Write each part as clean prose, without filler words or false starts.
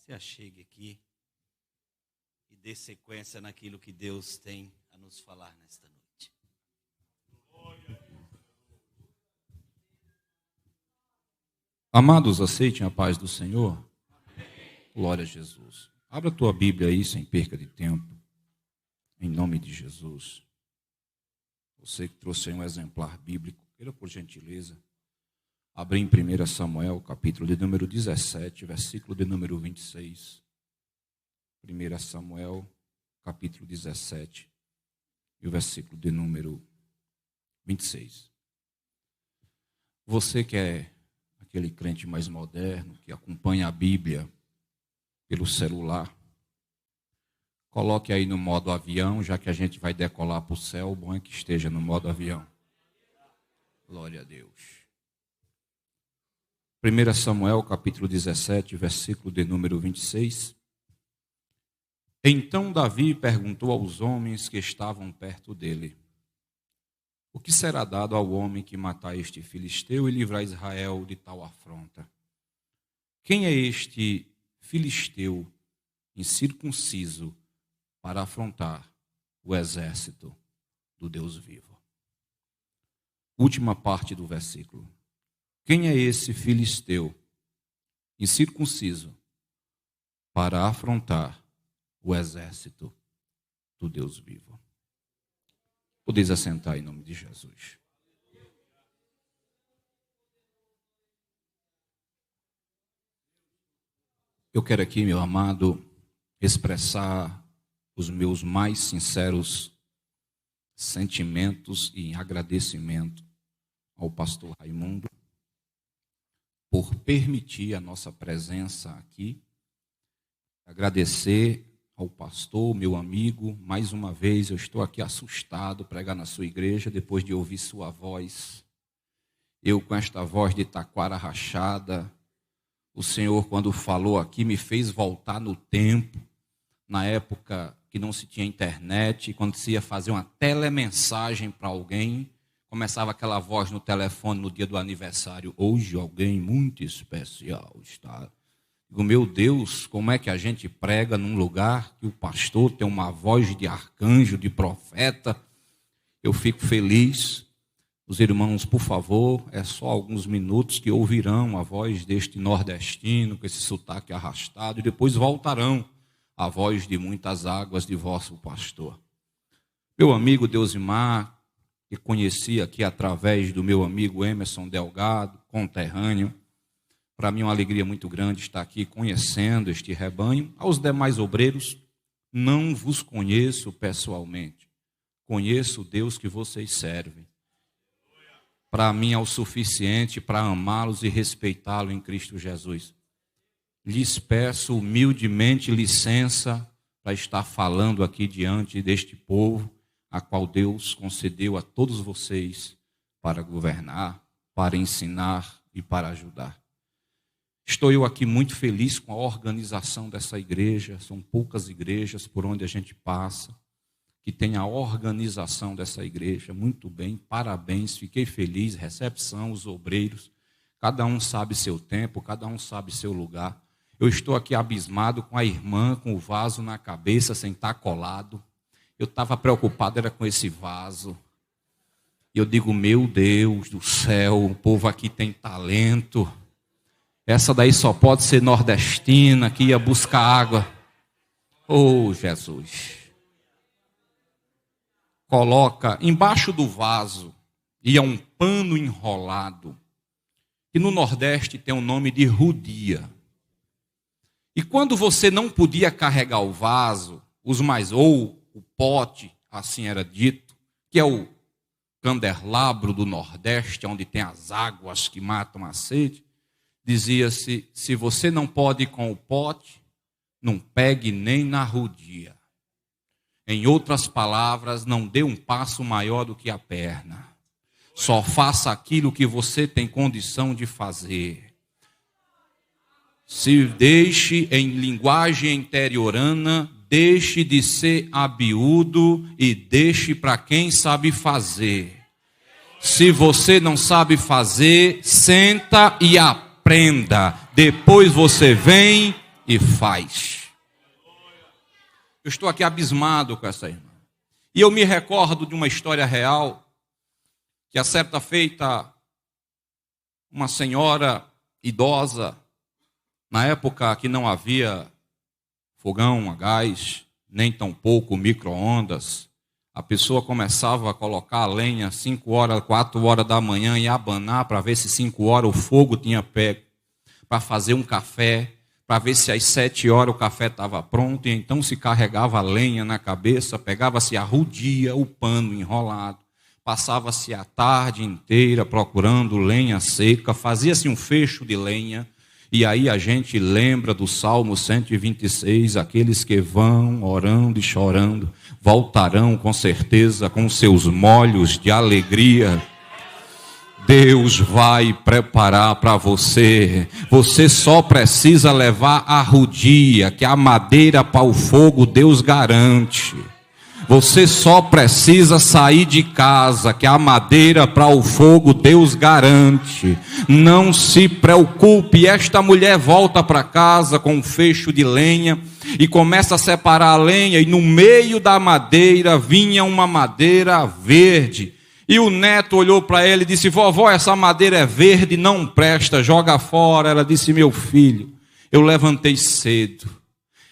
Se achegue aqui e dê sequência naquilo que Deus tem a nos falar nesta noite. Amados, aceitem a paz do Senhor. Glória a Jesus. Abra a tua Bíblia aí sem perca de tempo. Em nome de Jesus. Você que trouxe aí um exemplar bíblico, queira por gentileza abrir em 1 Samuel, capítulo de número 17, versículo de número 26. 1 Samuel, capítulo 17, e o versículo de número 26. Você que é aquele crente mais moderno, que acompanha a Bíblia pelo celular, coloque aí no modo avião, já que a gente vai decolar para o céu, bom é que esteja no modo avião. Glória a Deus. 1 Samuel, capítulo 17, versículo de número 26. Então Davi perguntou aos homens que estavam perto dele: o que será dado ao homem que matar este filisteu e livrar Israel de tal afronta? Quem é este filisteu incircunciso para afrontar o exército do Deus vivo? Última parte do versículo. Quem é esse filisteu incircunciso para afrontar o exército do Deus vivo? Podeis assentar em nome de Jesus. Eu quero aqui, meu amado, expressar os meus mais sinceros sentimentos e agradecimento ao pastor Raimundo por permitir a nossa presença aqui. Agradecer ao pastor, meu amigo, mais uma vez eu estou aqui assustado pregar na sua igreja depois de ouvir sua voz. Eu com esta voz de taquara rachada, o Senhor quando falou aqui me fez voltar no tempo, na época que não se tinha internet, quando se ia fazer uma telemensagem para alguém, começava aquela voz no telefone no dia do aniversário: hoje alguém muito especial está. Digo, meu Deus, como é que a gente prega num lugar que o pastor tem uma voz de arcanjo, de profeta? Eu fico feliz. Os irmãos, por favor, é só alguns minutos que ouvirão a voz deste nordestino, com esse sotaque arrastado, e depois voltarão a voz de muitas águas de vosso pastor. Meu amigo Deusimar, que conheci aqui através do meu amigo Emerson Delgado, conterrâneo, para mim é uma alegria muito grande estar aqui conhecendo este rebanho. Aos demais obreiros, não vos conheço pessoalmente, conheço o Deus que vocês servem. Para mim é o suficiente para amá-los e respeitá-los em Cristo Jesus. Lhes peço humildemente licença para estar falando aqui diante deste povo, a qual Deus concedeu a todos vocês para governar, para ensinar e para ajudar. Estou eu aqui muito feliz com a organização dessa igreja. São poucas igrejas por onde a gente passa que tem a organização dessa igreja. Muito bem, parabéns, fiquei feliz. Recepção, os obreiros, cada um sabe seu tempo, cada um sabe seu lugar. Eu estou aqui abismado com a irmã, com o vaso na cabeça, sem estar colado. Eu estava preocupado, era com esse vaso. E eu digo, meu Deus do céu, o povo aqui tem talento. Essa daí só pode ser nordestina, que ia buscar água. Oh, Jesus. Coloca embaixo do vaso, ia um pano enrolado, que no Nordeste tem o nome de rodia. E quando você não podia carregar o vaso, ou o pote, assim era dito, que é o candelabro do Nordeste, onde tem as águas que matam a sede, dizia-se, se você não pode ir com o pote, não pegue nem na rodia. Em outras palavras, não dê um passo maior do que a perna. Só faça aquilo que você tem condição de fazer. Se deixe em linguagem interiorana, deixe de ser abiúdo e deixe para quem sabe fazer. Se você não sabe fazer, senta e aprenda. Depois você vem e faz. Eu estou aqui abismado com essa irmã. E eu me recordo de uma história real, que a certa feita, uma senhora idosa, na época que não havia fogão a gás, nem tampouco micro-ondas, a pessoa começava a colocar a lenha 5 horas, 4 horas da manhã e abanar para ver se 5 horas o fogo tinha pego, para fazer um café, para ver se às 7 horas o café estava pronto, e então se carregava a lenha na cabeça, pegava-se a rudia, o pano enrolado, passava-se a tarde inteira procurando lenha seca, fazia-se um fecho de lenha, e aí a gente lembra do Salmo 126, aqueles que vão orando e chorando, voltarão com certeza com seus molhos de alegria. Deus vai preparar para você. Você só precisa levar a rudia, que a madeira para o fogo Deus garante. Você só precisa sair de casa, que a madeira para o fogo Deus garante. Não se preocupe. Esta mulher volta para casa com um fecho de lenha e começa a separar a lenha, e no meio da madeira vinha uma madeira verde. E o neto olhou para ela e disse: vovó, essa madeira é verde, não presta, joga fora. Ela disse: meu filho, eu levantei cedo,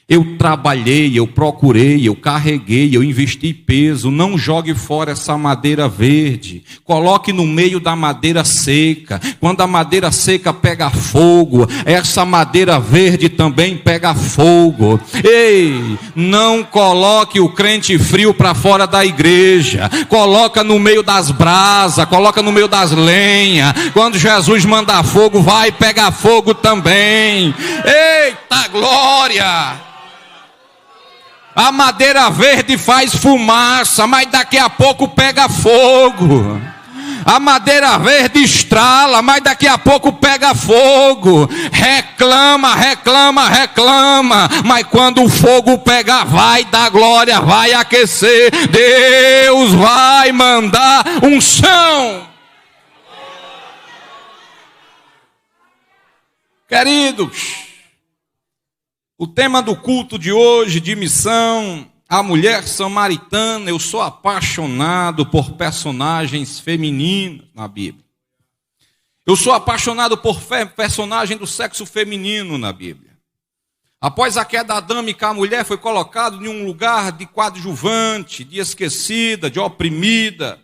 eu trabalhei, eu procurei, eu carreguei, eu investi peso, não jogue fora essa madeira verde, coloque no meio da madeira seca. Quando a madeira seca pega fogo, essa madeira verde também pega fogo. Ei, não coloque o crente frio para fora da igreja, coloca no meio das brasas, coloca no meio das lenhas. Quando Jesus mandar fogo, vai pegar fogo também. Eita glória! A madeira verde faz fumaça, mas daqui a pouco pega fogo. A madeira verde estrala, mas daqui a pouco pega fogo. Reclama, reclama, reclama, mas quando o fogo pegar, vai dar glória, vai aquecer. Deus vai mandar unção. Queridos, o tema do culto de hoje, de missão, a mulher samaritana. Eu sou apaixonado por personagens femininos na Bíblia. Eu sou apaixonado por personagem do sexo feminino na Bíblia. Após a queda adâmica, a mulher foi colocada em um lugar de coadjuvante, de esquecida, de oprimida,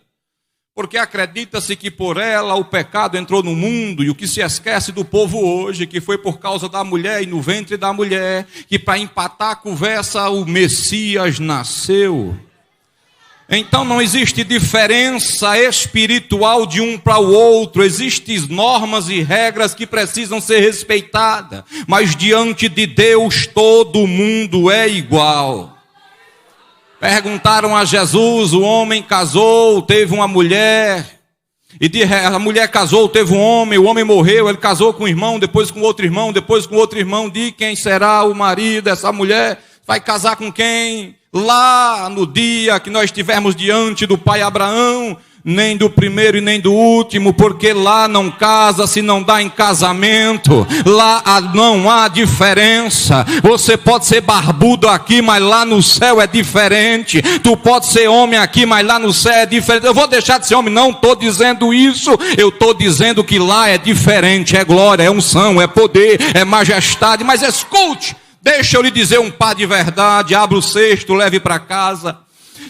porque acredita-se que por ela o pecado entrou no mundo, e o que se esquece do povo hoje, que foi por causa da mulher e no ventre da mulher, que para empatar a conversa o Messias nasceu. Então não existe diferença espiritual de um para o outro, existem normas e regras que precisam ser respeitadas, mas diante de Deus todo mundo é igual. Perguntaram a Jesus, o homem casou, teve uma mulher, e a mulher casou, teve um homem, o homem morreu, ele casou com um irmão, depois com outro irmão, depois com outro irmão. De quem será o marido dessa mulher? Vai casar com quem? Lá no dia que nós estivermos diante do pai Abraão, nem do primeiro e nem do último, porque lá não casa se não dá em casamento, lá não há diferença. Você pode ser barbudo aqui, mas lá no céu é diferente. Tu pode ser homem aqui, mas lá no céu é diferente. Eu vou deixar de ser homem? Não estou dizendo isso, eu estou dizendo que lá é diferente, é glória, é unção, é poder, é majestade. Mas escute, deixa eu lhe dizer um par de verdade, abra o cesto, leve para casa.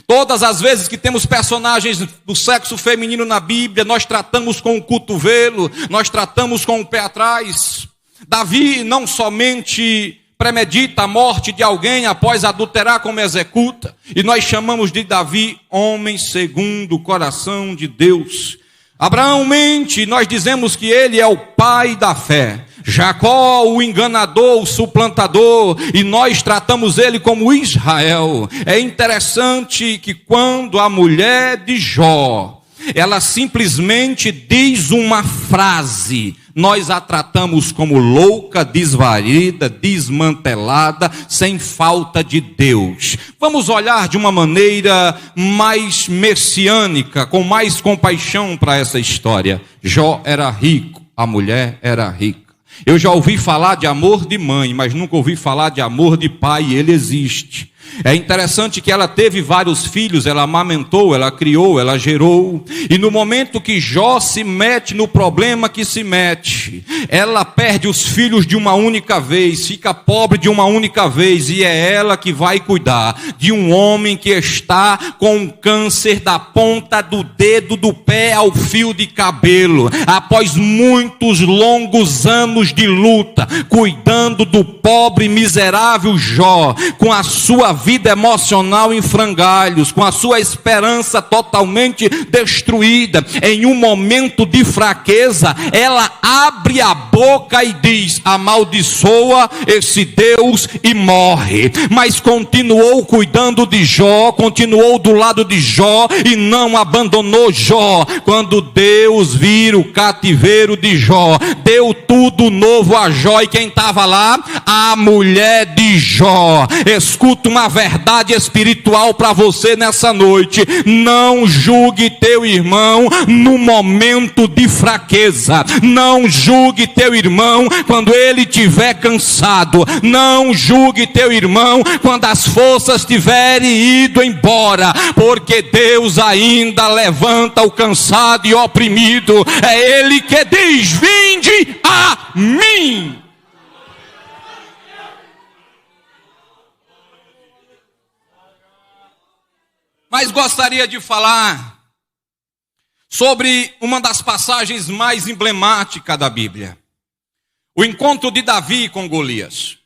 Todas as vezes que temos personagens do sexo feminino na Bíblia, nós tratamos com o cotovelo, nós tratamos com o pé atrás. Davi não somente premedita a morte de alguém após adulterar como executa, e nós chamamos de Davi homem segundo o coração de Deus. Abraão mente, e nós dizemos que ele é o pai da fé. Jacó, o enganador, o suplantador, e nós tratamos ele como Israel. É interessante que quando a mulher de Jó, ela simplesmente diz uma frase, nós a tratamos como louca, desvarida, desmantelada, sem falta de Deus. Vamos olhar de uma maneira mais messiânica, com mais compaixão para essa história. Jó era rico, a mulher era rica. Eu já ouvi falar de amor de mãe, mas nunca ouvi falar de amor de pai, e ele existe. É interessante que ela teve vários filhos, ela amamentou, ela criou, ela gerou. E no momento que Jó se mete no problema que se mete, ela perde os filhos de uma única vez, fica pobre de uma única vez, e é ela que vai cuidar de um homem que está com um câncer da ponta do dedo do pé ao fio de cabelo. Após muitos longos anos de luta, cuidando do pobre miserável Jó, com a sua vida emocional em frangalhos, com a sua esperança totalmente destruída, em um momento de fraqueza, ela abre a boca e diz: amaldiçoa esse Deus e morre. Mas continuou cuidando de Jó, continuou do lado de Jó e não abandonou Jó. Quando Deus vira o cativeiro de Jó, deu tudo novo a Jó. E quem estava lá? A mulher de Jó. Escuta uma verdade espiritual para você nessa noite: não julgue teu irmão no momento de fraqueza, não julgue teu irmão quando ele estiver cansado, não julgue teu irmão quando as forças tiverem ido embora, porque Deus ainda levanta o cansado e oprimido. É Ele que diz: vinde a mim. Mas gostaria de falar sobre uma das passagens mais emblemáticas da Bíblia. O encontro de Davi com Golias.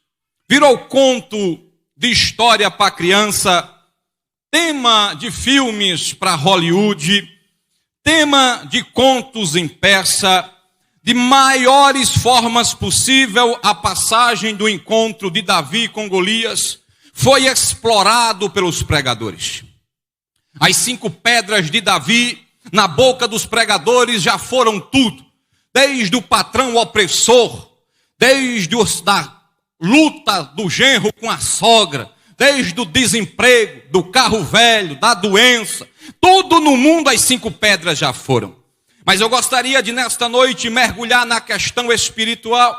Virou conto de história para criança, tema de filmes para Hollywood, tema de contos em peça. De maiores formas possível, a passagem do encontro de Davi com Golias foi explorado pelos pregadores. As 5 pedras de Davi na boca dos pregadores já foram tudo, desde o patrão opressor, desde da luta do genro com a sogra, desde o desemprego, do carro velho, da doença, tudo no mundo as 5 pedras já foram. Mas eu gostaria de nesta noite mergulhar na questão espiritual,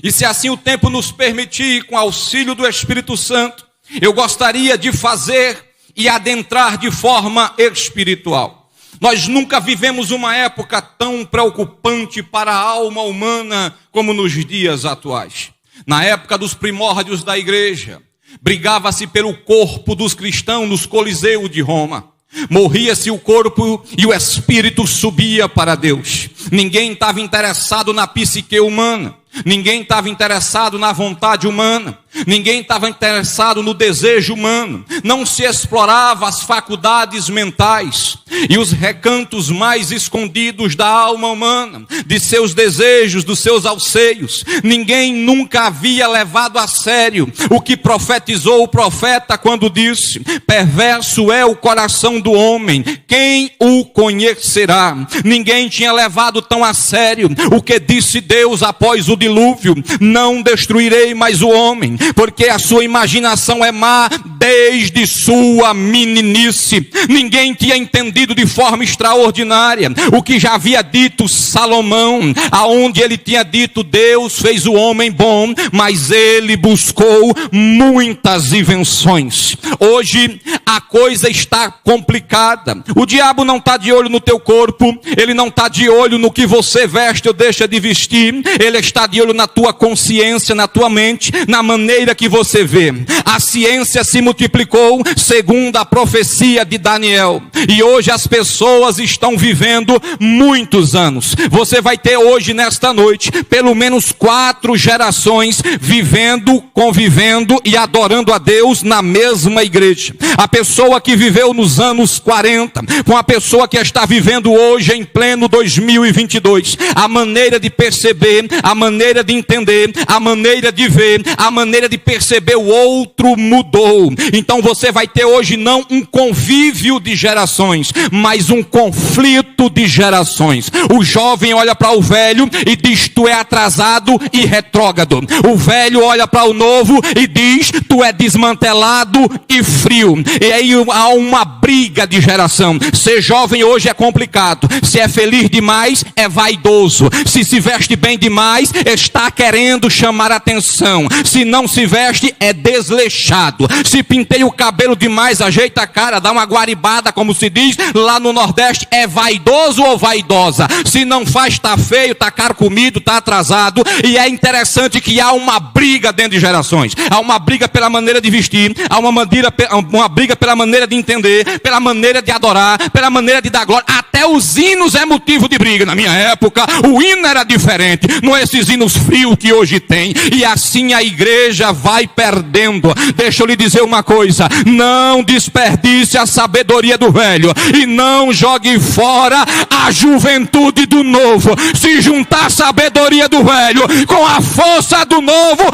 e se assim o tempo nos permitir, com auxílio do Espírito Santo, eu gostaria de fazer e adentrar de forma espiritual. Nós nunca vivemos uma época tão preocupante para a alma humana como nos dias atuais. Na época dos primórdios da igreja, brigava-se pelo corpo dos cristãos nos Coliseus de Roma. Morria-se o corpo e o espírito subia para Deus. Ninguém estava interessado na psique humana. Ninguém estava interessado na vontade humana. Ninguém estava interessado no desejo humano. Não se explorava as faculdades mentais e os recantos mais escondidos da alma humana, de seus desejos, dos seus anseios. Ninguém nunca havia levado a sério o que profetizou o profeta quando disse: perverso é o coração do homem, quem o conhecerá? Ninguém tinha levado tão a sério o que disse Deus após o dilúvio: não destruirei mais o homem, porque a sua imaginação é má desde sua meninice. Ninguém tinha entendido de forma extraordinária o que já havia dito Salomão, aonde ele tinha dito: Deus fez o homem bom, mas ele buscou muitas invenções. Hoje a coisa está complicada. O diabo não está de olho no teu corpo, ele não está de olho no que você veste ou deixa de vestir, ele está de olho na tua consciência, na tua mente, na maneira que você vê. A ciência se multiplicou segundo a profecia de Daniel, e hoje as pessoas estão vivendo muitos anos. Você vai ter hoje, nesta noite, pelo menos 4 gerações vivendo, convivendo e adorando a Deus na mesma igreja. A pessoa que viveu nos anos 40 com a pessoa que está vivendo hoje em pleno 2022, a maneira de perceber, a maneira de entender, a maneira de ver, a maneira de perceber o outro mudou. Então você vai ter hoje não um convívio de gerações, mas um conflito de gerações. O jovem olha para o velho e diz: tu é atrasado e retrógrado. O velho olha para o novo e diz: tu é desmantelado e frio. E aí há uma briga de geração. Ser jovem hoje é complicado. Se é feliz demais, é vaidoso. Se veste bem demais, está querendo chamar atenção. Se não se veste, é desleixado. Se penteia o cabelo demais, ajeita a cara, dá uma guaribada, como se diz lá no Nordeste, é vaidoso ou vaidosa. Se não faz, está feio, está carcomido, está atrasado. E é interessante que há uma briga dentro de gerações. Há uma briga pela maneira de vestir, há uma briga pela maneira de entender, pela maneira de adorar, pela maneira de dar glória. Até os hinos é motivo de briga. Na minha época, o hino era diferente. Não é esses hinos frios que hoje tem. E assim a igreja vai perdendo. Deixa eu lhe dizer uma coisa: não desperdice a sabedoria do velho e não jogue fora a juventude do novo. Se juntar a sabedoria do velho com a força do novo,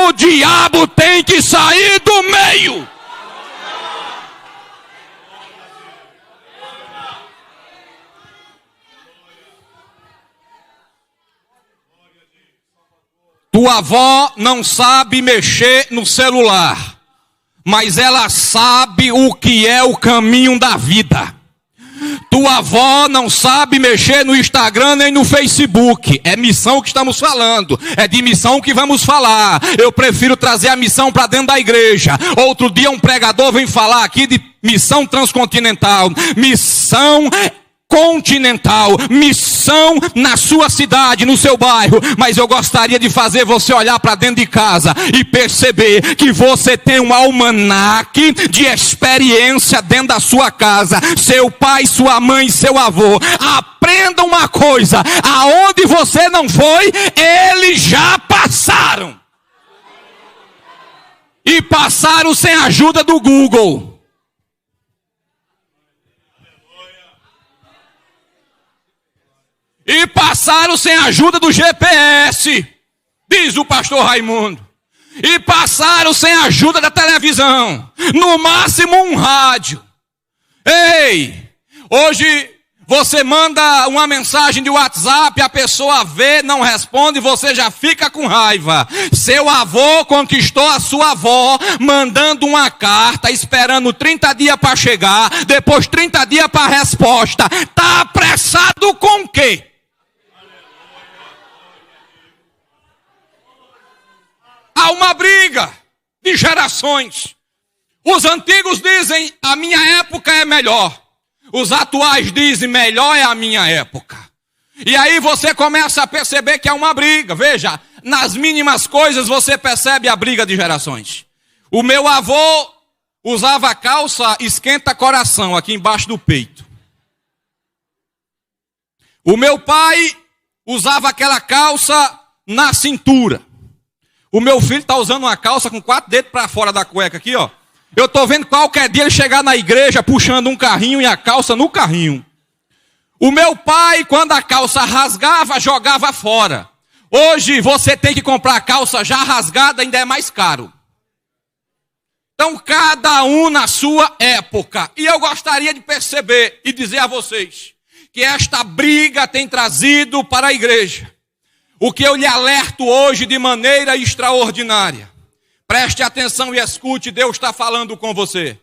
o diabo tem que sair do meio. Tua avó não sabe mexer no celular, mas ela sabe o que é o caminho da vida. Tua avó não sabe mexer no Instagram nem no Facebook. É missão que estamos falando. É de missão que vamos falar. Eu prefiro trazer a missão para dentro da igreja. Outro dia um pregador vem falar aqui de missão transcontinental. Missão continental, missão na sua cidade, no seu bairro. Mas eu gostaria de fazer você olhar para dentro de casa e perceber que você tem um almanaque de experiência dentro da sua casa. Seu pai, sua mãe, seu avô. Aprenda uma coisa: aonde você não foi, eles já passaram. E passaram sem a ajuda do Google. E passaram sem a ajuda do GPS, diz o pastor Raimundo. E passaram sem a ajuda da televisão, no máximo um rádio. Ei, hoje você manda uma mensagem de WhatsApp, a pessoa vê, não responde, você já fica com raiva. Seu avô conquistou a sua avó mandando uma carta, esperando 30 dias para chegar, depois 30 dias para a resposta. Está apressado com o quê? Há uma briga de gerações. Os antigos dizem, a minha época é melhor. Os atuais dizem, melhor é a minha época. E aí você começa a perceber que há uma briga. Veja, nas mínimas coisas você percebe a briga de gerações. O meu avô usava calça esquenta-coração aqui embaixo do peito. O meu pai usava aquela calça na cintura. O meu filho está usando uma calça com 4 dedos para fora da cueca aqui, ó. Eu estou vendo qualquer dia ele chegar na igreja puxando um carrinho e a calça no carrinho. O meu pai, quando a calça rasgava, jogava fora. Hoje você tem que comprar a calça já rasgada, ainda é mais caro. Então cada um na sua época. E eu gostaria de perceber e dizer a vocês que esta briga tem trazido para a igreja o que eu lhe alerto hoje de maneira extraordinária. Preste atenção e escute, Deus está falando com você.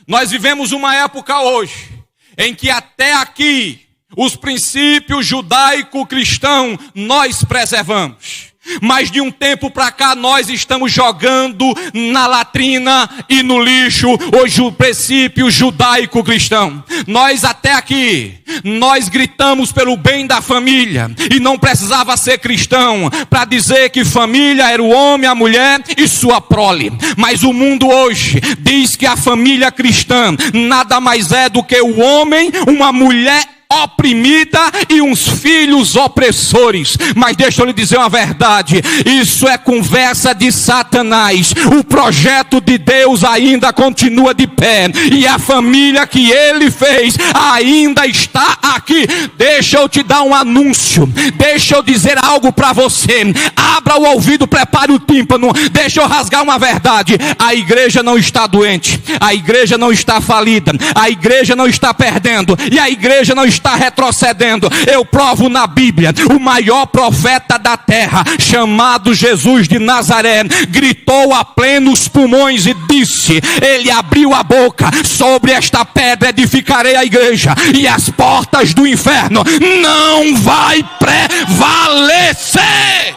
Nós vivemos uma época hoje em que até aqui os princípios judaico-cristãos nós preservamos. Mas de um tempo para cá nós estamos jogando na latrina e no lixo hoje o princípio judaico-cristão. Nós até aqui, nós gritamos pelo bem da família e não precisava ser cristão para dizer que família era o homem, a mulher e sua prole. Mas o mundo hoje diz que a família cristã nada mais é do que o homem, uma mulher oprimida e uns filhos opressores. Mas deixa eu lhe dizer uma verdade, isso é conversa de Satanás. O projeto de Deus ainda continua de pé e a família que ele fez ainda está aqui. Deixa eu te dar um anúncio, deixa eu dizer algo para você. Abra o ouvido, prepare o tímpano, deixa eu rasgar uma verdade. A igreja não está doente, a igreja não está falida, a igreja não está perdendo e a igreja não está retrocedendo. Eu provo na Bíblia, o maior profeta da terra, chamado Jesus de Nazaré, gritou a plenos pulmões e disse, ele abriu a boca, sobre esta pedra edificarei a igreja e as portas do inferno não vai prevalecer.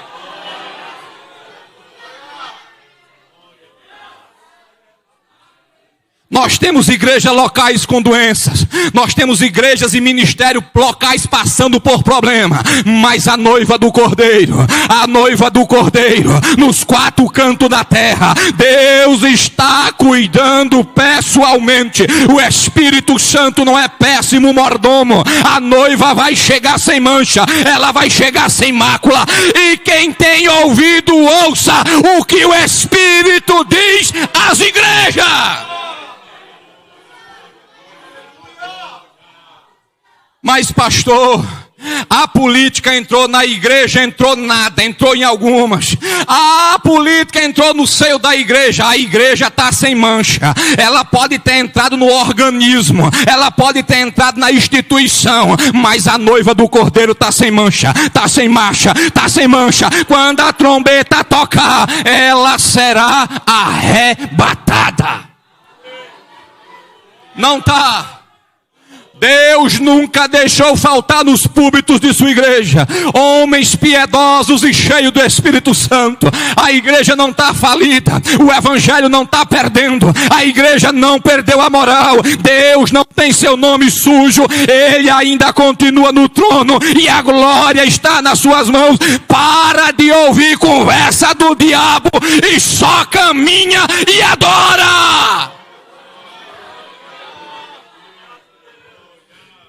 Nós temos igrejas locais com doenças. Nós temos igrejas e ministérios locais passando por problema. Mas a noiva do Cordeiro, nos quatro cantos da terra, Deus está cuidando pessoalmente. O Espírito Santo não é péssimo mordomo. A noiva vai chegar sem mancha, ela vai chegar sem mácula. E quem tem ouvido, ouça o que o Espírito diz às igrejas. Mas pastor, a política entrou na igreja, entrou nada, entrou em algumas. A política entrou no seio da igreja, a igreja está sem mancha. Ela pode ter entrado no organismo, ela pode ter entrado na instituição, mas a noiva do Cordeiro está sem mancha, está sem marcha, está sem mancha. Quando a trombeta tocar, ela será arrebatada. Não está. Deus nunca deixou faltar nos púlpitos de sua igreja homens piedosos e cheios do Espírito Santo. A igreja não está falida, o evangelho não está perdendo, a igreja não perdeu a moral. Deus não tem seu nome sujo, Ele ainda continua no trono e a glória está nas suas mãos. Para de ouvir conversa do diabo e só caminha e adora.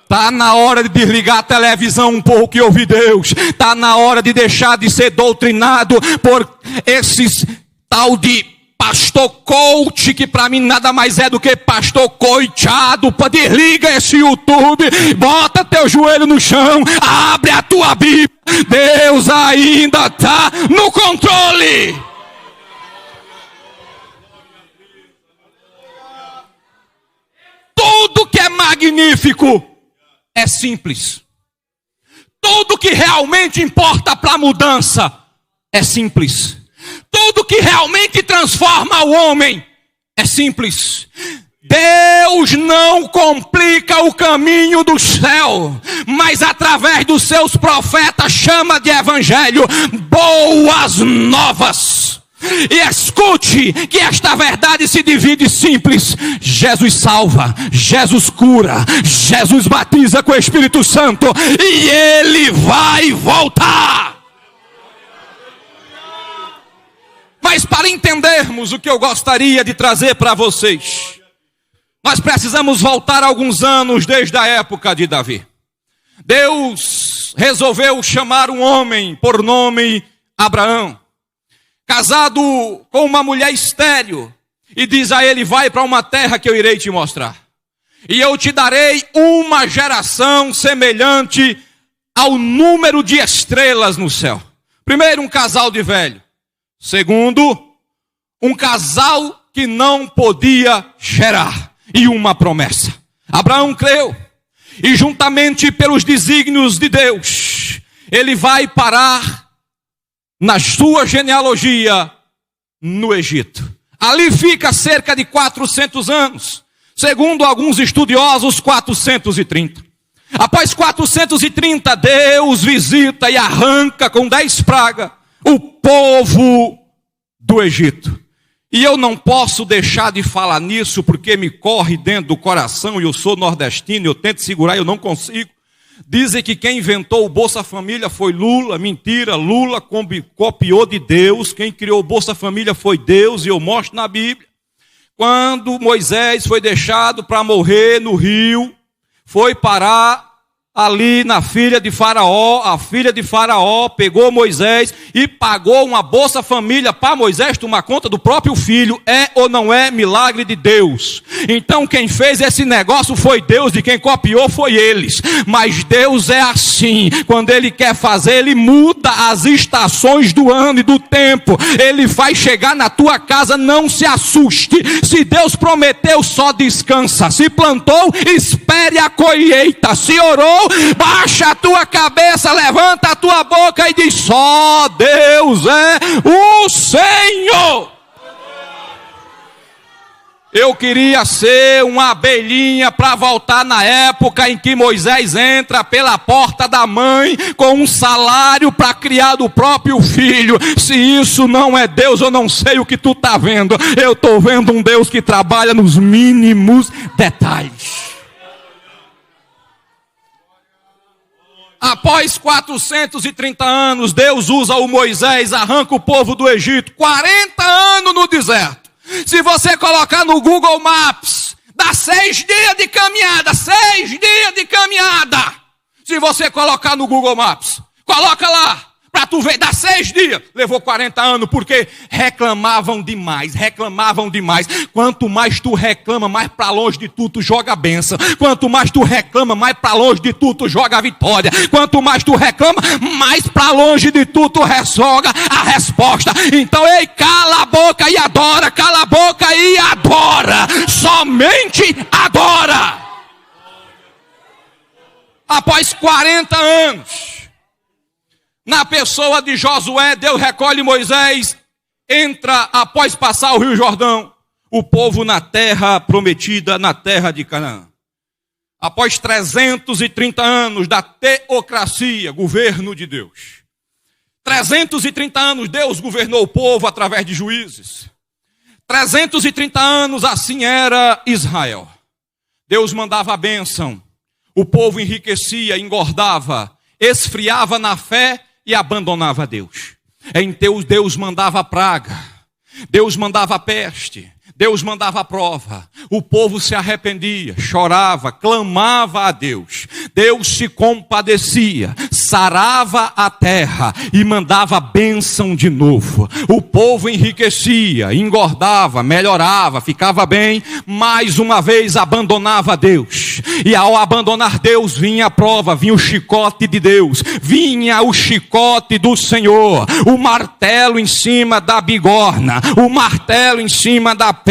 Está na hora de desligar a televisão um pouco e ouvir Deus. Está na hora de deixar de ser doutrinado por esses tal de pastor coach, que para mim nada mais é do que pastor coitado. Desliga esse YouTube, bota teu joelho no chão, abre a tua Bíblia. Deus ainda está no controle. Tudo que é magnífico é simples. Tudo que realmente importa para a mudança é simples. Tudo que realmente transforma o homem é simples. Deus não complica o caminho do céu, mas através dos seus profetas chama de evangelho boas novas. E escute que esta verdade se divide simples. Jesus salva, Jesus cura, Jesus batiza com o Espírito Santo e Ele vai voltar. Mas para entendermos o que eu gostaria de trazer para vocês, nós precisamos voltar alguns anos desde a época de Davi. Deus resolveu chamar um homem por nome Abraão, casado com uma mulher estéril, e diz a ele: vai para uma terra que eu irei te mostrar, e eu te darei uma geração semelhante ao número de estrelas no céu. Primeiro, um casal de velho. Segundo, um casal que não podia gerar, e uma promessa. Abraão creu, e juntamente pelos desígnios de Deus, ele vai parar na sua genealogia no Egito. Ali fica cerca de 400 anos. Segundo alguns estudiosos, 430. Após 430, Deus visita e arranca com 10 pragas o povo do Egito. E eu não posso deixar de falar nisso, porque me corre dentro do coração, e eu sou nordestino, eu tento segurar e eu não consigo. Dizem que quem inventou o Bolsa Família foi Lula. Mentira, Lula copiou de Deus. Quem criou o Bolsa Família foi Deus, e eu mostro na Bíblia. Quando Moisés foi deixado para morrer no rio, foi parar ali na filha de Faraó. A filha de Faraó pegou Moisés e pagou uma Bolsa Família para Moisés tomar conta do próprio filho. É ou não é milagre de Deus? Então quem fez esse negócio foi Deus, e quem copiou foi eles. Mas Deus é assim: quando Ele quer fazer, Ele muda as estações do ano e do tempo. Ele vai chegar na tua casa, não se assuste. Se Deus prometeu, só descansa. Se plantou, espere a colheita. Se orou, baixa a tua cabeça, levanta a tua boca e diz: só Deus é o Senhor. Eu queria ser uma abelhinha para voltar na época em que Moisés entra pela porta da mãe com um salário para criar o próprio filho. Se isso não é Deus, eu não sei o que tu está vendo. Eu estou vendo um Deus que trabalha nos mínimos detalhes. Após 430 anos, Deus usa o Moisés, arranca o povo do Egito, 40 anos no deserto. Se você colocar no Google Maps, dá 6 dias de caminhada, 6 dias de caminhada. Se você colocar no Google Maps, coloca lá, para tu ver, dá 6 dias. Levou 40 anos, porque reclamavam demais. Quanto mais tu reclama, mais para longe de tu joga a bênção. Quanto mais tu reclama, mais para longe de tu joga a vitória. Quanto mais tu reclama, mais para longe de tu joga a resposta. Então, ei, cala a boca e adora, cala a boca e adora. Somente adora. Após 40 anos, na pessoa de Josué, Deus recolhe Moisés, entra após passar o Rio Jordão, o povo na terra prometida, na terra de Canaã. Após 330 anos da teocracia, governo de Deus. 330 anos Deus governou o povo através de juízes. 330 anos assim era Israel. Deus mandava a bênção, o povo enriquecia, engordava, esfriava na fé e abandonava Deus. Então Deus mandava praga, Deus mandava peste, Deus mandava prova. O povo se arrependia, chorava, clamava a Deus. Deus se compadecia, sarava a terra e mandava bênção de novo. O povo enriquecia, engordava, melhorava, ficava bem. Mais uma vez abandonava Deus. E ao abandonar Deus vinha a prova, vinha o chicote de Deus. Vinha o chicote do Senhor. O martelo em cima da bigorna. O martelo em cima da penha.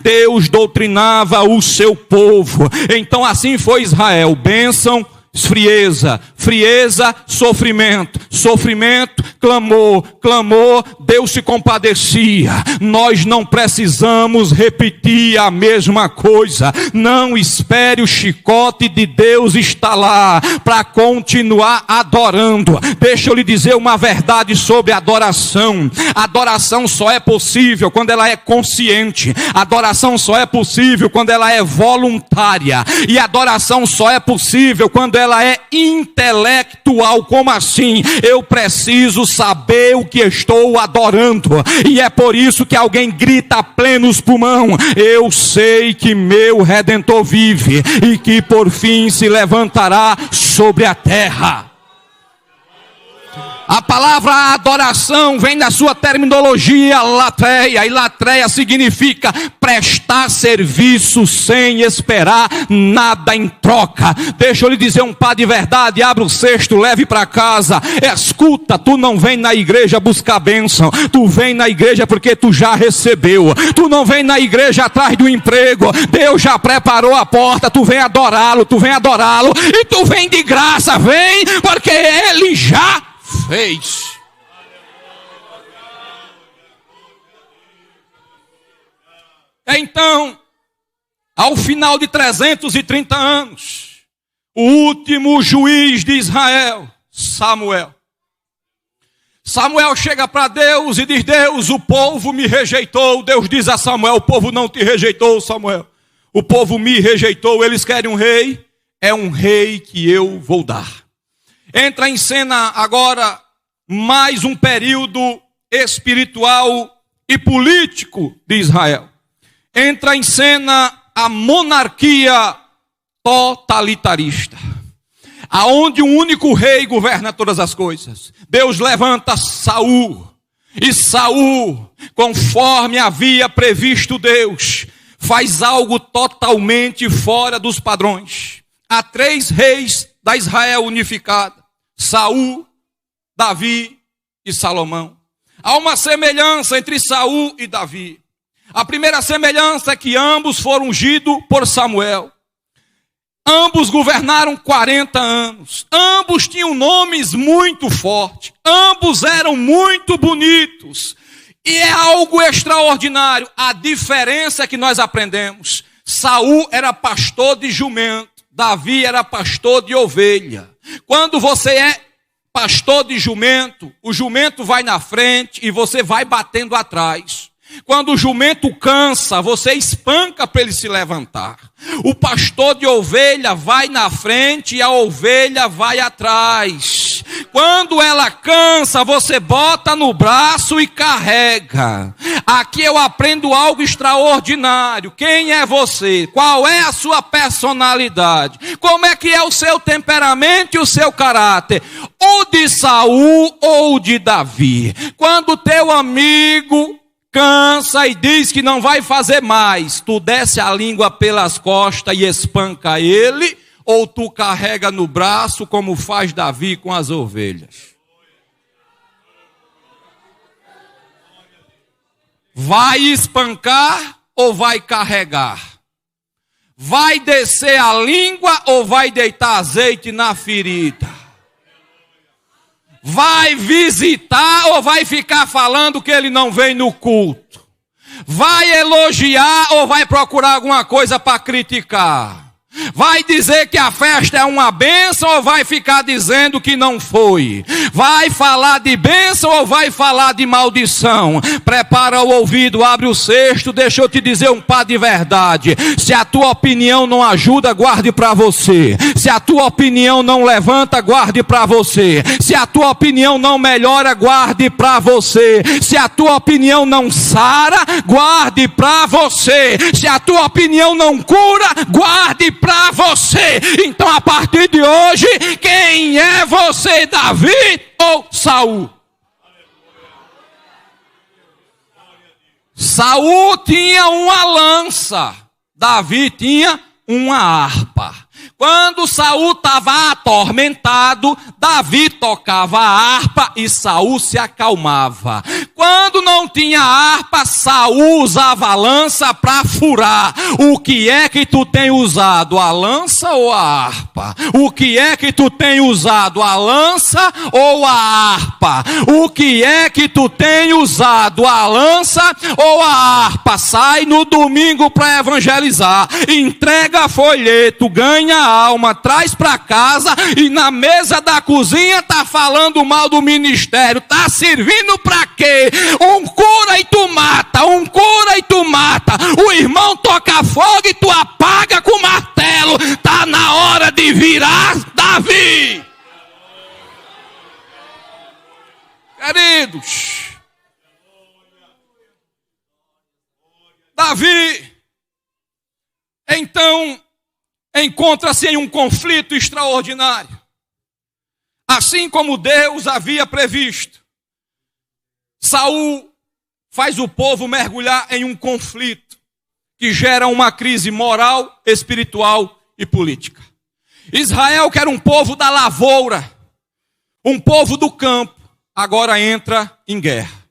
Deus doutrinava o seu povo. Então assim foi Israel: bênção, frieza, frieza, sofrimento, sofrimento, clamor, clamor, Deus se compadecia. Nós não precisamos repetir a mesma coisa. Não espere o chicote de Deus estar lá para continuar adorando. Deixa eu lhe dizer uma verdade sobre adoração. Adoração só é possível quando ela é consciente. Adoração só é possível quando ela é voluntária. E adoração só é possível quando ela é intelectual. Como assim? Eu preciso saber o que estou adorando. E é por isso que alguém grita a plenos pulmão: eu sei que meu Redentor vive e que por fim se levantará sobre a terra. A palavra adoração vem da sua terminologia latreia, e latreia significa prestar serviço sem esperar nada em troca. Deixa eu lhe dizer um par de verdade: abra o cesto, leve para casa. Escuta, tu não vem na igreja buscar bênção, tu vem na igreja porque tu já recebeu. Tu não vem na igreja atrás do emprego, Deus já preparou a porta. Tu vem adorá-lo, e tu vem de graça, vem porque Ele já fez. Então, ao final de 330 anos, o último juiz de Israel, Samuel chega para Deus e diz: Deus, o povo me rejeitou. Deus diz a Samuel: o povo não te rejeitou, Samuel. O povo me rejeitou. Eles querem um rei, é um rei que eu vou dar. Entra em cena agora mais um período espiritual e político de Israel. Entra em cena a monarquia totalitarista, aonde um único rei governa todas as coisas. Deus levanta Saul, e Saul, conforme havia previsto Deus, faz algo totalmente fora dos padrões. Há 3 reis da Israel unificada: Saul, Davi e Salomão. Há uma semelhança entre Saul e Davi. A primeira semelhança é que ambos foram ungidos por Samuel. Ambos governaram 40 anos. Ambos tinham nomes muito fortes. Ambos eram muito bonitos. E é algo extraordinário. A diferença que nós aprendemos. Saul era pastor de jumento. Davi era pastor de ovelha. Quando você é pastor de jumento, o jumento vai na frente e você vai batendo atrás. Quando o jumento cansa, você espanca para ele se levantar. O pastor de ovelha vai na frente e a ovelha vai atrás. Quando ela cansa, você bota no braço e carrega. Aqui eu aprendo algo extraordinário. Quem é você? Qual é a sua personalidade? Como é que é o seu temperamento e o seu caráter? O de Saul ou o de Davi? Quando teu amigo cansa e diz que não vai fazer mais, tu desce a língua pelas costas e espanca ele, ou tu carrega no braço como faz Davi com as ovelhas? Vai espancar ou vai carregar? Vai descer a língua ou vai deitar azeite na ferida? Vai visitar ou vai ficar falando que ele não vem no culto? Vai elogiar ou vai procurar alguma coisa para criticar? Vai dizer que a festa é uma bênção ou vai ficar dizendo que não foi? Vai falar de bênção ou vai falar de maldição? Prepara o ouvido, abre o cesto, deixa eu te dizer um par de verdade. Se a tua opinião não ajuda, guarde para você. Se a tua opinião não levanta, guarde para você. Se a tua opinião não melhora, guarde para você. Se a tua opinião não sara, guarde para você. Se a tua opinião não cura, guarde para você. Então, a partir de hoje, quem é você, Davi ou Saul? Saul tinha uma lança, Davi tinha uma harpa. Quando Saul estava atormentado, Davi tocava a harpa e Saul se acalmava. Quando não tinha harpa, Saul usava a lança para furar. O que é que tu tem usado, a lança ou a harpa? O que é que tu tem usado, a lança ou a harpa? O que é que tu tem usado, a lança ou a harpa? Sai no domingo para evangelizar, entrega folheto, ganha alma, traz para casa e na mesa da cozinha tá falando mal do ministério. Tá servindo para quê? Um cura e tu mata, um cura e tu mata. O irmão toca fogo e tu apaga com martelo. Tá na hora de virar Davi. Queridos, Davi então encontra-se em um conflito extraordinário. Assim como Deus havia previsto, Saul faz o povo mergulhar em um conflito que gera uma crise moral, espiritual e política. Israel, que era um povo da lavoura, um povo do campo, agora entra em guerra.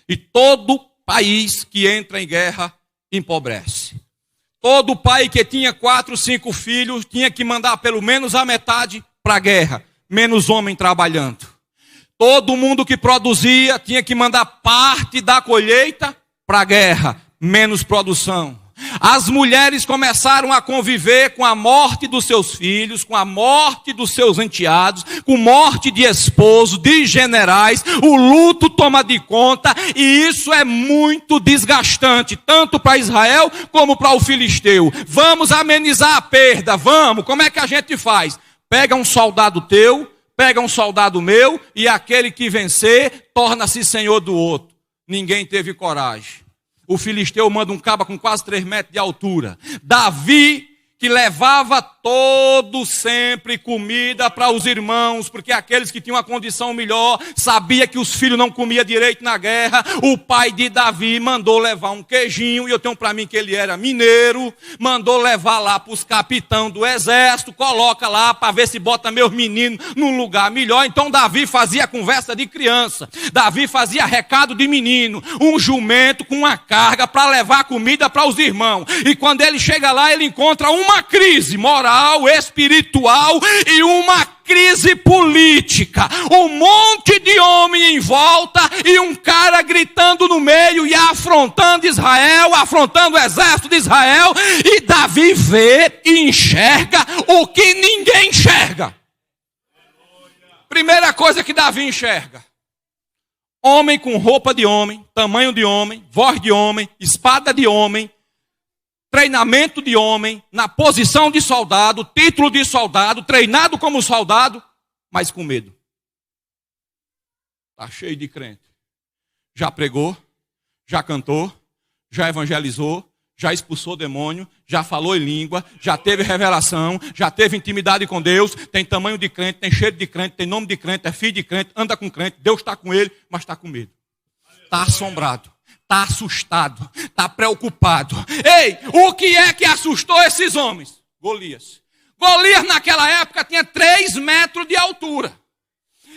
E todo país que entra em guerra empobrece. Todo pai que tinha 4, 5 filhos tinha que mandar pelo menos a metade para a guerra, menos homem trabalhando. Todo mundo que produzia tinha que mandar parte da colheita para a guerra, menos produção. As mulheres começaram a conviver com a morte dos seus filhos, com a morte dos seus enteados, com morte de esposo, de generais. O luto toma de conta e isso é muito desgastante, tanto para Israel como para o filisteu. Vamos amenizar a perda, vamos. Como é que a gente faz? Pega um soldado teu, pega um soldado meu e aquele que vencer torna-se senhor do outro. Ninguém teve coragem. O filisteu manda um caba com quase 3 metros de altura. Davi, que levava todo sempre comida para os irmãos, porque aqueles que tinham uma condição melhor, sabia que os filhos não comiam direito na guerra. O pai de Davi mandou levar um queijinho, e eu tenho para mim que ele era mineiro, mandou levar lá para os capitães do exército, coloca lá para ver se bota meus meninos num lugar melhor. Então Davi fazia conversa de criança, Davi fazia recado de menino, um jumento com uma carga para levar comida para os irmãos. E quando ele chega lá, ele encontra uma crise moral, social, espiritual e uma crise política. Um monte de homem em volta e um cara gritando no meio e afrontando Israel, afrontando o exército de Israel. E Davi vê e enxerga o que ninguém enxerga. Primeira coisa que Davi enxerga: homem com roupa de homem, tamanho de homem, voz de homem, espada de homem, treinamento de homem, na posição de soldado, título de soldado, treinado como soldado, mas com medo. Está cheio de crente. Já pregou, já cantou, já evangelizou, já expulsou demônio, já falou em língua, já teve revelação, já teve intimidade com Deus, tem tamanho de crente, tem cheiro de crente, tem nome de crente, é filho de crente, anda com crente, Deus está com ele, mas está com medo. Está assombrado, está assustado, está preocupado. Ei, o que é que assustou esses homens? Golias. Golias naquela época tinha 3 metros de altura.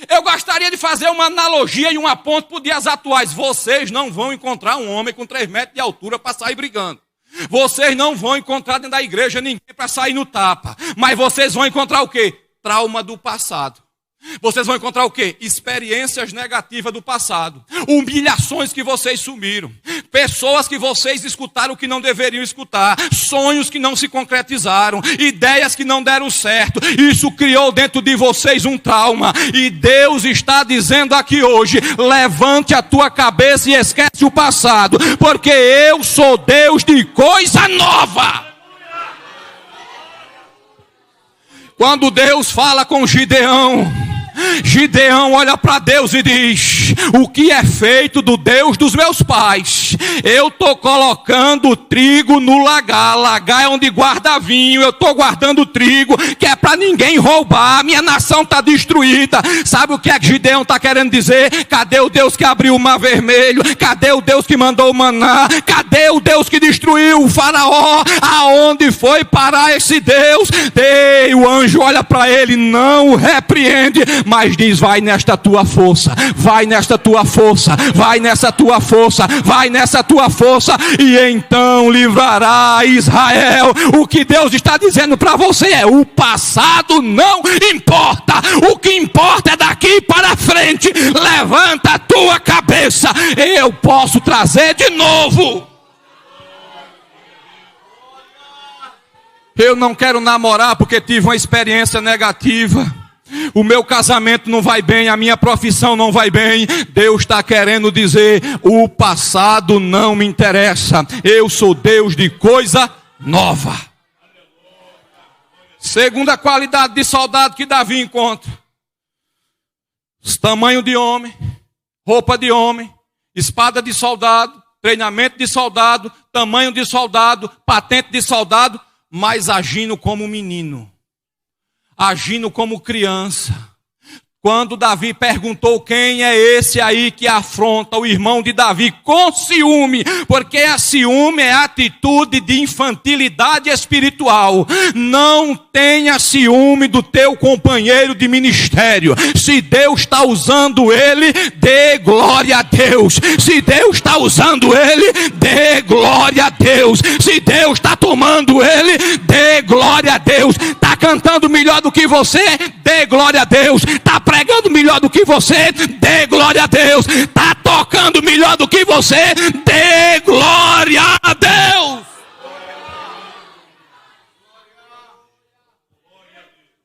Eu gostaria de fazer uma analogia e uma ponte para os dias atuais. Vocês não vão encontrar um homem com 3 metros de altura para sair brigando. Vocês não vão encontrar dentro da igreja ninguém para sair no tapa. Mas vocês vão encontrar o quê? Trauma do passado. Vocês vão encontrar o quê? Experiências negativas do passado. Humilhações que vocês sumiram. Pessoas que vocês escutaram que não deveriam escutar. Sonhos que não se concretizaram. Ideias que não deram certo. Isso criou dentro de vocês um trauma. E Deus está dizendo aqui hoje: levante a tua cabeça e esquece o passado. Porque eu sou Deus de coisa nova. Quando Deus fala com Gideão, Gideão olha para Deus e diz: o que é feito do Deus dos meus pais? Eu estou colocando trigo no lagar. Lagar é onde guarda vinho. Eu estou guardando trigo, que é para ninguém roubar. Minha nação está destruída. Sabe o que é que Gideão está querendo dizer? Cadê o Deus que abriu o mar vermelho? Cadê o Deus que mandou o maná? Cadê o Deus que destruiu o faraó? Aonde foi parar esse Deus? E o anjo olha para ele, não o repreende, mas diz: vai nesta tua força, vai nesta tua força, vai nessa tua força, vai nessa tua força, e então livrará Israel. O que Deus está dizendo para você é: o passado não importa, o que importa é daqui para frente. Levanta a tua cabeça, eu posso trazer de novo. Eu não quero namorar porque tive uma experiência negativa. O meu casamento não vai bem, a minha profissão não vai bem. Deus está querendo dizer: o passado não me interessa. Eu sou Deus de coisa nova. Segunda qualidade de soldado que Davi encontra: tamanho de homem, roupa de homem, espada de soldado, treinamento de soldado, tamanho de soldado, patente de soldado, mas agindo como menino, agindo como criança. Quando Davi perguntou: quem é esse aí que afronta o irmão de Davi com ciúme? Porque a ciúme é atitude de infantilidade espiritual. Não tenha ciúme do teu companheiro de ministério. Se Deus está usando ele, dê glória a Deus. Se Deus está usando ele, dê glória a Deus. Se Deus está tomando ele, dê glória a Deus. Está cantando melhor do que você, dê glória a Deus. Está pregando melhor do que você, dê glória a Deus. Está tocando melhor do que você, dê glória a Deus.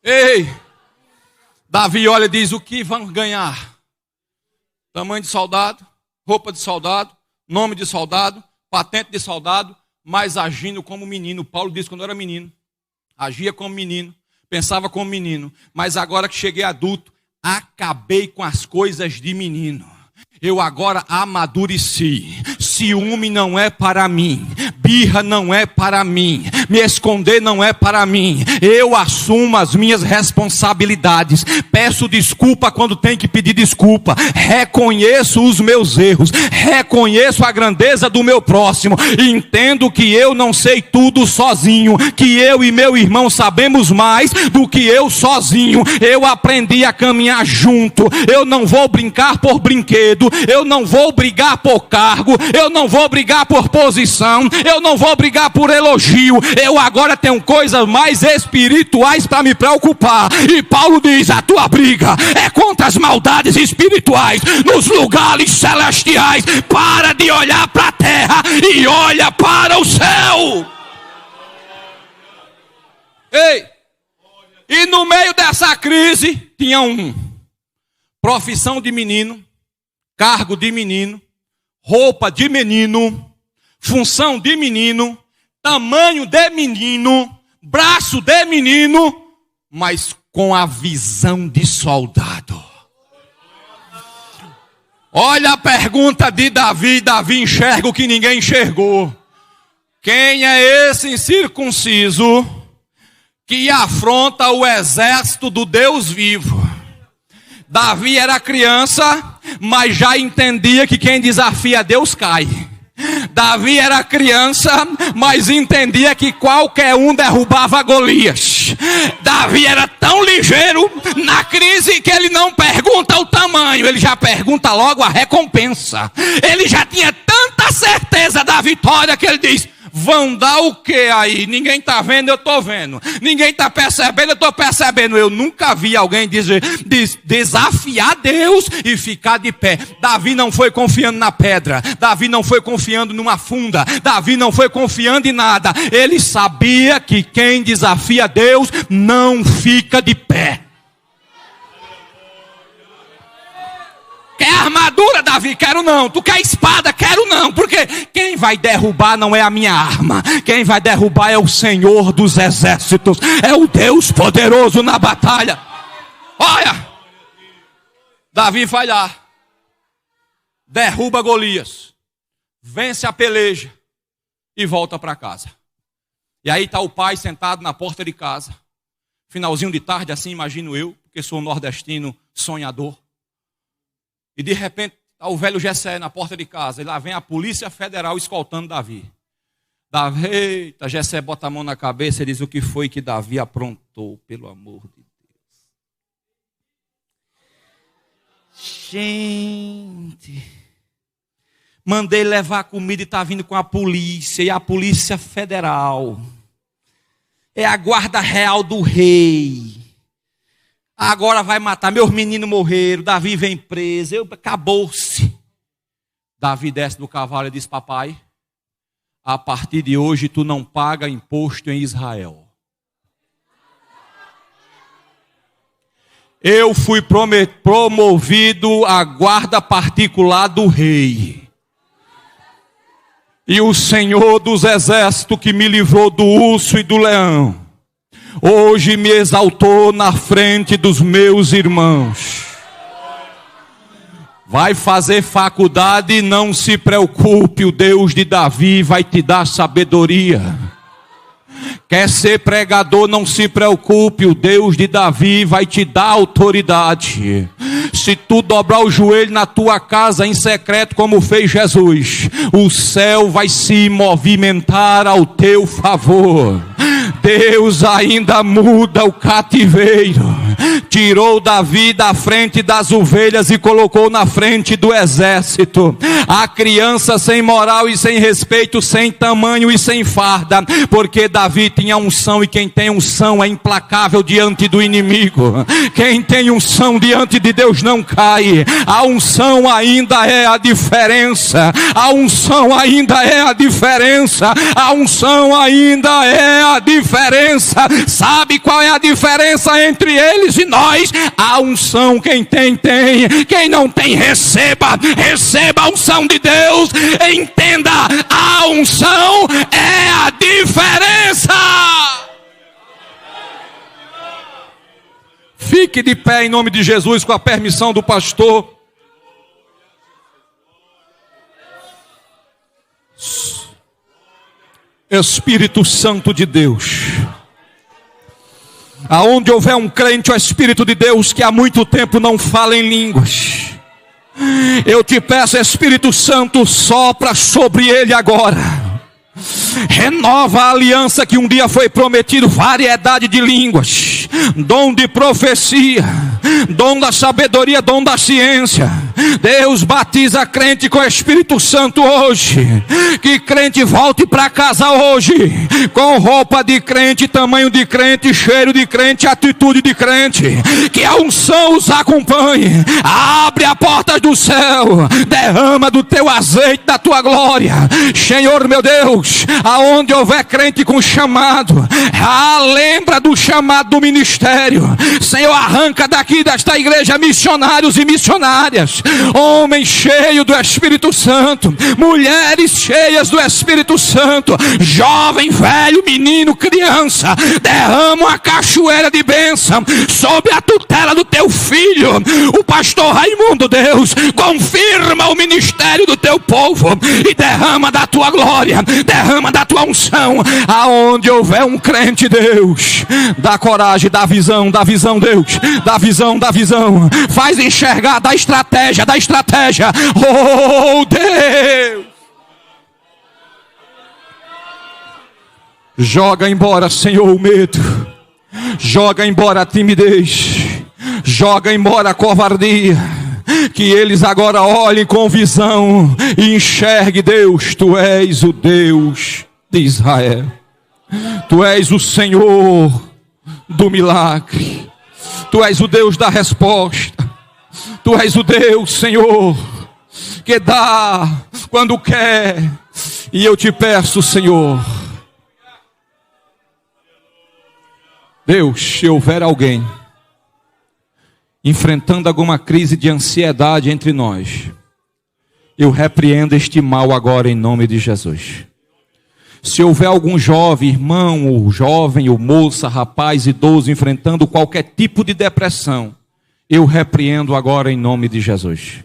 Ei, Davi olha e diz: o que vão ganhar? Tamanho de soldado, roupa de soldado, nome de soldado, patente de soldado, mas agindo como menino. Paulo disse: quando eu era menino, agia como menino, pensava como menino, mas agora que cheguei adulto, acabei com as coisas de menino. Eu agora amadureci. Ciúme não é para mim. Birra não é para mim. Me esconder não é para mim. Eu assumo as minhas responsabilidades. Peço desculpa quando tenho que pedir desculpa. Reconheço os meus erros. Reconheço a grandeza do meu próximo. Entendo que eu não sei tudo sozinho. Que eu e meu irmão sabemos mais do que eu sozinho. Eu aprendi a caminhar junto. Eu não vou brincar por brinquedo. Eu não vou brigar por cargo, eu não vou brigar por posição, eu não vou brigar por elogio, Eu agora tenho coisas mais espirituais para me preocupar. E Paulo diz: a tua briga é contra as maldades espirituais nos lugares celestiais. Para de olhar para a terra e olha para o céu. Ei, e no meio dessa crise tinha profissão de menino, cargo de menino, roupa de menino, função de menino, tamanho de menino, braço de menino, mas com a visão de soldado. Olha a pergunta de Davi. Davi enxerga o que ninguém enxergou. Quem é esse incircunciso que afronta o exército do Deus vivo? Davi era criança, mas já entendia que quem desafia Deus cai. Davi era criança, mas entendia que qualquer um derrubava Golias. Davi era tão ligeiro na crise que ele não pergunta o tamanho, ele já pergunta logo a recompensa. Ele já tinha tanta certeza da vitória que ele diz: vão dar o que aí? Ninguém está vendo, eu estou vendo. Ninguém está percebendo, eu estou percebendo. Eu nunca vi alguém desafiar Deus e ficar de pé. Davi não foi confiando na pedra. Davi não foi confiando numa funda. Davi não foi confiando em nada. Ele sabia que quem desafia Deus não fica de pé. Quer armadura, Davi? Quero não. Tu quer espada? Quero não. Porque quem vai derrubar não é a minha arma. Quem vai derrubar é o Senhor dos exércitos. É o Deus poderoso na batalha. Olha, Davi vai lá, derruba Golias, vence a peleja e volta para casa. E aí está o pai sentado na porta de casa. Finalzinho de tarde, assim imagino eu, porque sou nordestino sonhador. E de repente, está o velho Jessé na porta de casa. E lá vem a Polícia Federal escoltando Davi. Davi, eita, Jessé bota a mão na cabeça e diz: o que foi que Davi aprontou, pelo amor de Deus. Gente, mandei levar comida e está vindo com a polícia. E a Polícia Federal é a guarda real do rei. Agora vai matar, meus meninos morreram, Davi vem preso, acabou-se. Davi desce do cavalo e diz: papai, a partir de hoje tu não paga imposto em Israel. Eu fui promovido à guarda particular do rei. E o Senhor dos exércitos que me livrou do urso e do leão, hoje me exaltou na frente dos meus irmãos. Vai fazer faculdade, não se preocupe, o Deus de Davi vai te dar sabedoria. Quer ser pregador, não se preocupe, o Deus de Davi vai te dar autoridade. Se tu dobrar o joelho na tua casa em secreto, como fez Jesus, o céu vai se movimentar ao teu favor. Deus ainda muda o cativeiro. Tirou Davi da frente das ovelhas e colocou na frente do exército. A criança sem moral e sem respeito, sem tamanho e sem farda, porque Davi tinha unção, e quem tem unção é implacável diante do inimigo. Quem tem unção diante de Deus não cai. A unção ainda é a diferença. A unção ainda é a diferença. A unção ainda é a diferença. Sabe qual é a diferença entre eles e nós? A unção, quem tem, tem. Quem não tem, receba. Receba a unção de Deus. Entenda, a unção é a diferença. Fique de pé em nome de Jesus, com a permissão do pastor. Espírito Santo de Deus, aonde houver um crente, o Espírito de Deus que há muito tempo não fala em línguas, eu te peço, Espírito Santo, sopra sobre ele agora. Renova a aliança que um dia foi prometido, variedade de línguas, dom de profecia, dom da sabedoria, dom da ciência, Deus batiza crente com o Espírito Santo hoje. Que crente volte para casa hoje com roupa de crente, tamanho de crente, cheiro de crente, atitude de crente. Que a unção os acompanhe. Abre a porta do céu, derrama do teu azeite, da tua glória. Senhor meu Deus, aonde houver crente com chamado, lembra do chamado do ministério. Senhor, arranca daqui desta igreja missionários e missionárias, homens cheios do Espírito Santo, mulheres cheias do Espírito Santo, jovem, velho, menino, criança. Derrama uma cachoeira de bênção sobre a tutela do teu filho, o pastor Raimundo. Deus, confirma o ministério do teu povo e derrama da tua glória, derrama da tua unção. Aonde houver um crente, Deus, dá coragem, dá visão, Deus, dá visão, faz enxergar, dá estratégia, oh Deus. Joga embora, Senhor, o medo, joga embora a timidez, joga embora a covardia. Que eles agora olhem com visão e enxerguem, Deus, Tu és o Deus de Israel. Tu és o Senhor do milagre. Tu és o Deus da resposta. Tu és o Deus, Senhor, que dá quando quer. E eu te peço, Senhor, Deus, se houver alguém enfrentando alguma crise de ansiedade entre nós, eu repreendo este mal agora em nome de Jesus. Se houver algum jovem, irmão, ou jovem, ou moça, rapaz, idoso, enfrentando qualquer tipo de depressão, eu repreendo agora em nome de Jesus.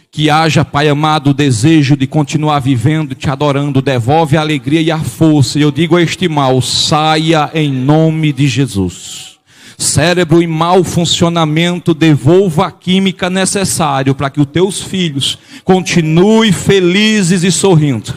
Que haja, Pai amado, o desejo de continuar vivendo, te adorando, devolve a alegria e a força. E eu digo a este mal, saia em nome de Jesus. Cérebro em mau funcionamento, devolva a química necessária para que os teus filhos continuem felizes e sorrindo.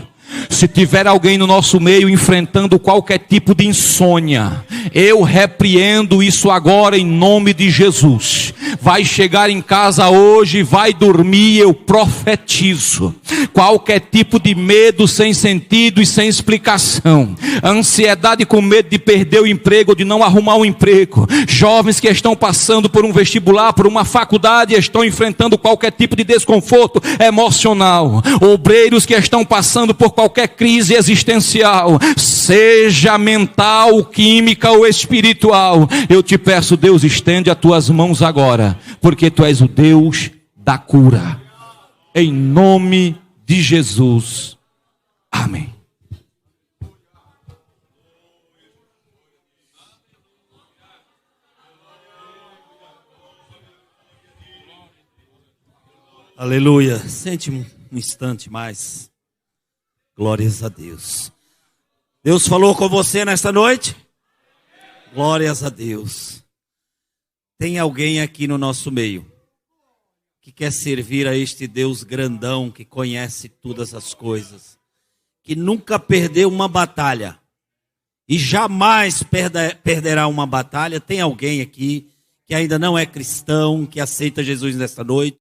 Se tiver alguém no nosso meio enfrentando qualquer tipo de insônia, eu repreendo isso agora em nome de Jesus. Vai chegar em casa hoje, vai dormir, eu profetizo. Qualquer tipo de medo sem sentido e sem explicação, ansiedade com medo de perder o emprego ou de não arrumar um emprego, jovens que estão passando por um vestibular, por uma faculdade e estão enfrentando qualquer tipo de desconforto emocional, obreiros que estão passando por qualquer crise existencial, seja mental, química ou espiritual, eu te peço, Deus, estende as tuas mãos agora, porque tu és o Deus da cura, em nome de Jesus, amém. Aleluia. Sente um instante mais. Glórias a Deus. Deus falou com você nesta noite? Glórias a Deus. Tem alguém aqui no nosso meio que quer servir a este Deus grandão que conhece todas as coisas, que nunca perdeu uma batalha e jamais perderá uma batalha? Tem alguém aqui que ainda não é cristão, que aceita Jesus nesta noite?